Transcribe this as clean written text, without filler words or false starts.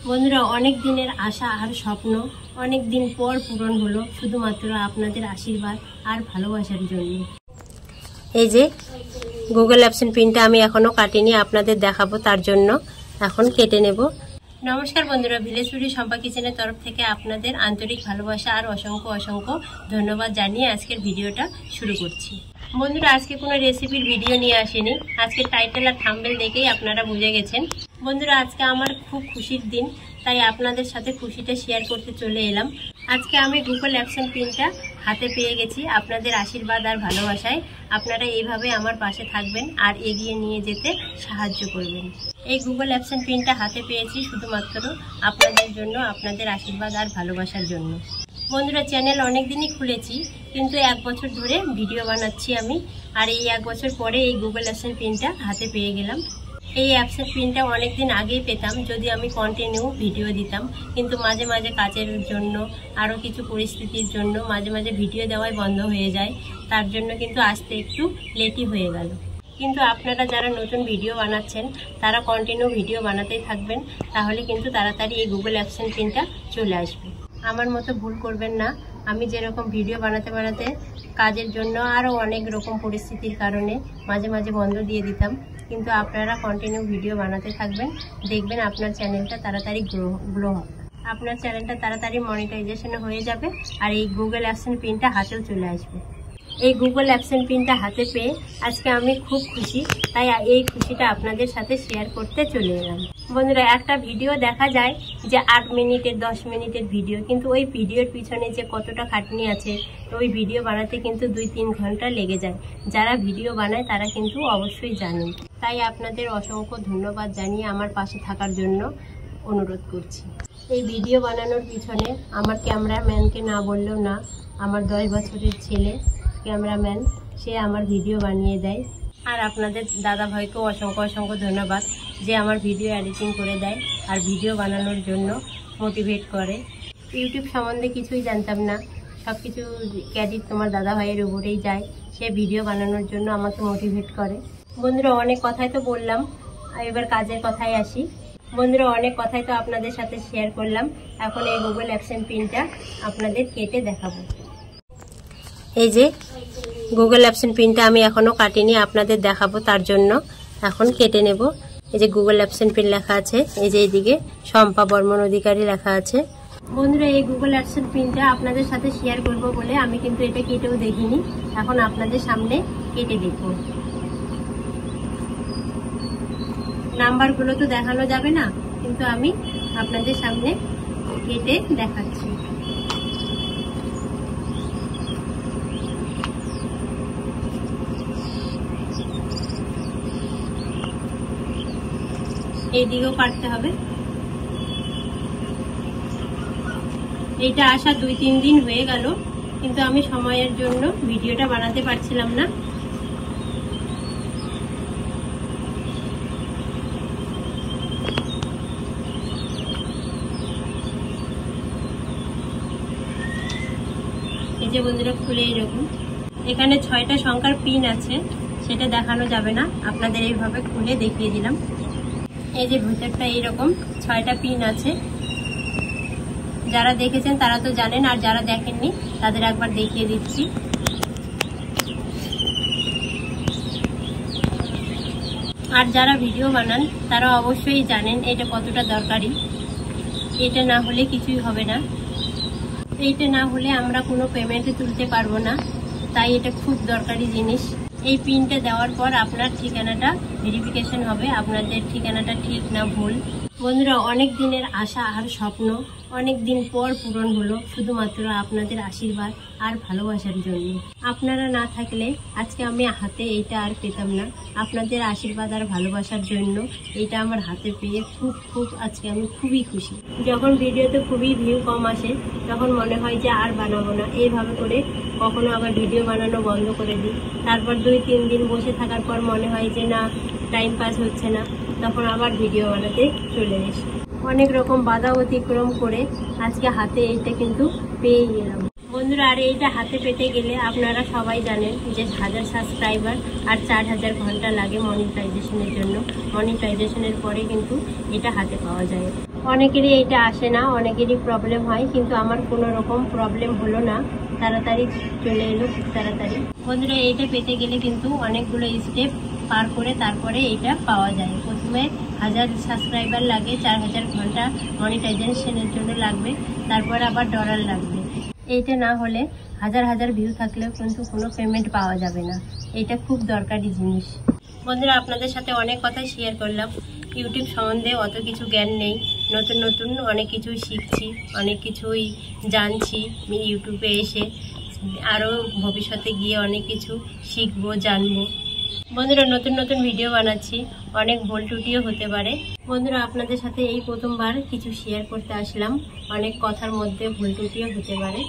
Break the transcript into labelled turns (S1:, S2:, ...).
S1: বন্ধুরা, অনেক দিনের আশা আর স্বপ্ন অনেক দিন পর পূরণ হলো শুধুমাত্র আপনাদের আশীর্বাদ আর ভালোবাসার জন্য। এই যে গুগল অ্যাপসেন্ট পিনটা আমি এখনো কাটিনি, আপনাদের দেখাবো, তার জন্য এখন কেটে নেব। নমস্কার বন্ধুরা, ভিলেজপুরি শম্পা কিচেনের তরফ থেকে আপনাদের আন্তরিক ভালোবাসা আর অসংখ্য অসংখ্য ধন্যবাদ জানিয়ে আজকের ভিডিওটা শুরু করছি। বন্ধুরা, আজকে কোনো রেসিপির ভিডিও নিয়ে আসেনি, আজকে টাইটেল আর থাম্বনেল দেখেই আপনারা বুঝে গেছেন। বন্ধুরা, আজকে আমার খুব খুশির দিন, তাই আপনাদের সাথে খুশিটা শেয়ার করতে চলে এলাম। আজকে আমি গুগল অ্যাপসেন্ট পিনটা হাতে পেয়ে গেছি। আপনাদের আশীর্বাদ আর ভালোবাসায় আপনারা এইভাবে আমার পাশে থাকবেন আর এগিয়ে নিয়ে যেতে সাহায্য করবেন। এই গুগল অ্যাপসেন্ট পিনটা হাতে পেয়েছি শুধুমাত্র আপনাদের জন্য, আপনাদের আশীর্বাদ আর ভালোবাসার জন্য। বন্ধুরা, চ্যানেল অনেক দিনই খুলেছি, কিন্তু 1 বছর ধরে ভিডিও বানাচ্ছি আমি, আর এই 1 বছর পরে এই গুগল অ্যাপসেন্ট পিনটা হাতে পেয়ে গেলাম। এই অ্যাপসের পিনটা অনেক দিন আগেই পেতাম যদি আমি কন্টিনিউ ভিডিও দিতাম, কিন্তু মাঝে মাঝে কাজের জন্য আরও কিছু পরিস্থিতির জন্য মাঝে মাঝে ভিডিও দেওয়াই বন্ধ হয়ে যায়, তার জন্য কিন্তু আসতে একটু লেটই হয়ে গেল। কিন্তু আপনারা যারা নতুন ভিডিও বানাচ্ছেন তারা কন্টিনিউ ভিডিও বানাতেই থাকবেন, তাহলে কিন্তু তাড়াতাড়ি এই গুগল অ্যাপসেন্ট পিনটা চলে আসবে। আমার মতো ভুল করবেন না। আমি যেরকম ভিডিও বানাতে বানাতে কাজের জন্য আরও অনেক রকম পরিস্থিতির কারণে মাঝে মাঝে বন্ধ দিয়ে দিতাম, কিন্তু আপনারা কন্টিনিউ ভিডিও বানাতে থাকবেন, দেখবেন আপনার চ্যানেলটা তাড়াতাড়ি গ্রো হবে, আপনার চ্যানেলটা তাড়াতাড়ি মনিটাইজেশন হয়ে যাবে, আর এই গুগল অ্যাপসেন্ট পিনটা হাতেও চলে আসবে। এই গুগল অ্যাপসেন্ট পিনটা হাতে পেয়ে আজকে আমি খুব খুশি, তাই এই খুশিটা আপনাদের সাথে শেয়ার করতে চলে এলাম। বন্ধুরা, একটা ভিডিও দেখা যায় যে 8 মিনিটের 10 মিনিটের ভিডিও, কিন্তু ওই ভিডিওর পিছনে যে কতটা খাটনি আছে, ওই ভিডিও বানাতে কিন্তু 2-3 ঘন্টা লেগে যায়। যারা ভিডিও বানায় তারা কিন্তু অবশ্যই জানেন। তাই আপনাদের অসংখ্য ধন্যবাদ জানিয়ে আমার পাশে থাকার জন্য অনুরোধ করছি। এই ভিডিও বানানোর পিছনে আমার ক্যামেরাম্যানকে না বললেও না, আমার 10 বছরের ছেলে ক্যামেরাম্যান, সে আমার ভিডিও বানিয়ে দেয়। আর আপনাদের দাদা ভাইকেও অসংখ্য অসংখ্য ধন্যবাদ যে আমার ভিডিও এডিটিং করে দেয় আর ভিডিও বানানোর জন্য মোটিভেট করে। ইউটিউব সম্বন্ধে কিছুই জানতাম না, সব কিছু ক্রেডিট তোমার দাদা ভাইয়ের উপরেই যায়, সে ভিডিও বানানোর জন্য আমাকে মোটিভেট করে। বন্ধুরা, অনেক কথাই তো বললাম, এবার কাজের কথায় আসি। বন্ধুরা, অনেক কথাই তো আপনাদের সাথে শেয়ার করলাম, এখন এই গুগল অ্যাপসেন্ট পিনটা আপনাদের কেটে দেখাবো। এই যে গুগল অ্যাপসেন্ট পিনটা আমি এখনো কাটিনি, আপনাদের দেখাবো, তার জন্য এখন কেটে নেব। এই যে গুগল অ্যাপসেন্ট পিন লেখা আছে, এই যে এইদিকে শম্পা বর্মন অধিকারী লেখা আছে। বন্ধুরা, এই গুগল অ্যাপসেন্ট পিনটা আপনাদের সাথে শেয়ার করব বলে আমি কিন্তু এটা কেটেও দেখিনি, এখন আপনাদের সামনে কেটে দেখব। নাম্বারগুলো তো দেখানো যাবে না, কিন্তু আমি আপনাদের সামনে কেটে দেখাচ্ছি। এই দিকেও কাটতে হবে। এইটা আসা 2-3 দিন হয়ে গেল, কিন্তু আমি সময়ের জন্য ভিডিওটা বানাতে পারছিলাম না। এই যে বন্ধুরা, খুলে এরকম এখানে 6টা সংখ্যার পিন আছে, সেটা দেখানো যাবে না, আপনাদের এইভাবে খুলে দেখিয়ে দিলাম। এই যে ভিতরটা এইরকম 6টা পিন আছে, যারা দেখেছেন তারা তো জানেন, আর যারা দেখেননি তাদের একবার দেখিয়ে দিচ্ছি। আর যারা ভিডিও বানান তারা অবশ্যই জানেন এটা কতটা দরকারি। এটা না হলে কিছুই হবে না, এইটা না হলে আমরা কোনো পেমেন্টে তুলতে পারবো না, তাই এটা খুব দরকারি জিনিস। এই পিনটা দেওয়ার পর আপনার ঠিকানাটা ভেরিফিকেশন হবে, আপনাদের ঠিকানাটা ঠিক না ভুল। বন্ধুরা, অনেক দিনের আশা আর স্বপ্ন অনেক দিন পর পূরণ হলো শুধুমাত্র আপনাদের আশীর্বাদ আর ভালোবাসার জন্য। আপনারা না থাকলে আজকে আমি হাতে এইটা আর পেতাম না, আপনাদের আশীর্বাদ আর ভালোবাসার জন্য এইটা আমার হাতে পেয়ে খুব আজকে আমি খুবই খুশি। যখন ভিডিওতে খুবই ভিউ কম আসে তখন মনে হয় যে আর বানাবো না, এইভাবে করে কখনো আবার ভিডিও বানানো বন্ধ করে দিই। তারপর 2-3 দিন বসে থাকার পর মনে হয় যে না, টাইম পাস হচ্ছে না, তখন আবার ভিডিও বানাতে চলে আসি। অনেক রকম বাধা অতিক্রম করে আজকে হাতে এইটা কিন্তু পেয়ে গেলাম। বন্ধুরা আর এইটা হাতে পেতে গেলে আপনারা সবাই জানেন যে 1000 সাবস্ক্রাইবার আর 4000 ঘন্টা লাগে মনিটাইজেশনের জন্য। মনিটাইজেশনের পরে কিন্তু এটা হাতে পাওয়া যায়। অনেকেরই এটা আসে না, অনেকেরই প্রবলেম হয়, কিন্তু আমার কোনো রকম প্রবলেম হলো না, তাড়াতাড়ি চলে এলো, খুব তাড়াতাড়ি। বন্ধুরা এইটা পেতে গেলে কিন্তু অনেকগুলো স্টেপ পার করে তারপরে এটা পাওয়া যায়। প্রথমে 1000 সাবস্ক্রাইবার লাগে, 4000 ঘন্টা মনিটাইজেশনের জন্য লাগবে, তারপরে আবার ডলার লাগবে। এইটা না হলে হাজার ভিউ থাকলেও কিন্তু কোনো পেমেন্ট পাওয়া যাবে না। এটা খুব দরকারি জিনিস। বন্ধুরা আপনাদের সাথে অনেক কথাই শেয়ার করলাম। ইউটিউব সম্বন্ধে অত কিছু জ্ঞান নেই, নতুন নতুন অনেক কিছু শিখছি, অনেক কিছুই জানছি ইউটিউবে এসে। আরও ভবিষ্যতে গিয়ে অনেক কিছু শিখবো, জানবো। বন্ধুরা নতুন নতুন ভিডিও বানাচ্ছি, অনেক ভুল ত্রুটিও হতে পারে। বন্ধুরা আপনাদের সাথে এই প্রথমবার কিছু শেয়ার করতে আসলাম, অনেক কথার মধ্যে ভুল ত্রুটিও হতে পারে।